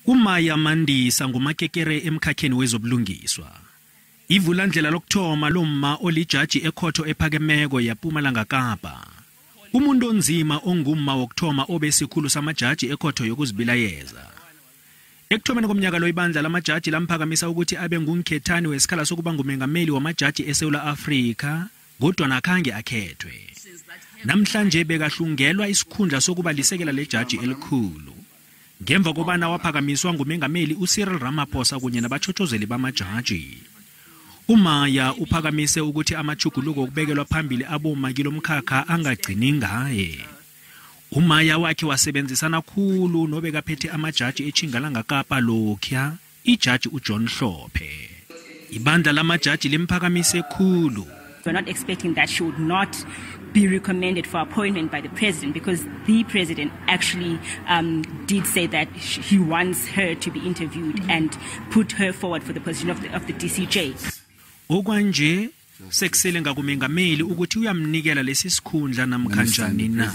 uMaya Mandisa ngumakekere emkhakheni wezobulungiswa. Ivulandlela lokthoma lomma olijaji ekhotho ephakemeko yaPumalanga Kapa. Umuntu onzima ongumma wokthoma obesikhulu samajaji ekhotho yokuzibilayeza. Ekuthomeni komnyaka lo ibandla lamajaji lamphakamisa ukuthi abe ngumkhethani wesikhala sokuba ngumengameli wamajaji eSouth Africa, kodwa nakhange akhethwe. Namhlanje bekahlungelwa isikhundla sokuba lisekela lejaji elikhulu. Ngemva kobana waphakamiswa ngumengameli uCyril Ramaphosa kunye nabachochozeli bamajaji. uMaya uphakamise ukuthi amajuguluko okubekelwa phambili aboma kilomkhakha angagcini ngaye. uMaya wakhe wasebenzisana khulu nobekaphethe amajaji eChingalanga Kapa lokya iJaji uJohn Hlophe. Ibandla lamajaji limphakamise khulu. We're not expecting that she would not be recommended for appointment by the president, because the president actually did say that he wants her to be interviewed and put her forward for the position of the DCJ. Okwanje sekusele ngakumengameli ukuthi uyamnikela lesi sikhundla namkhanjani na.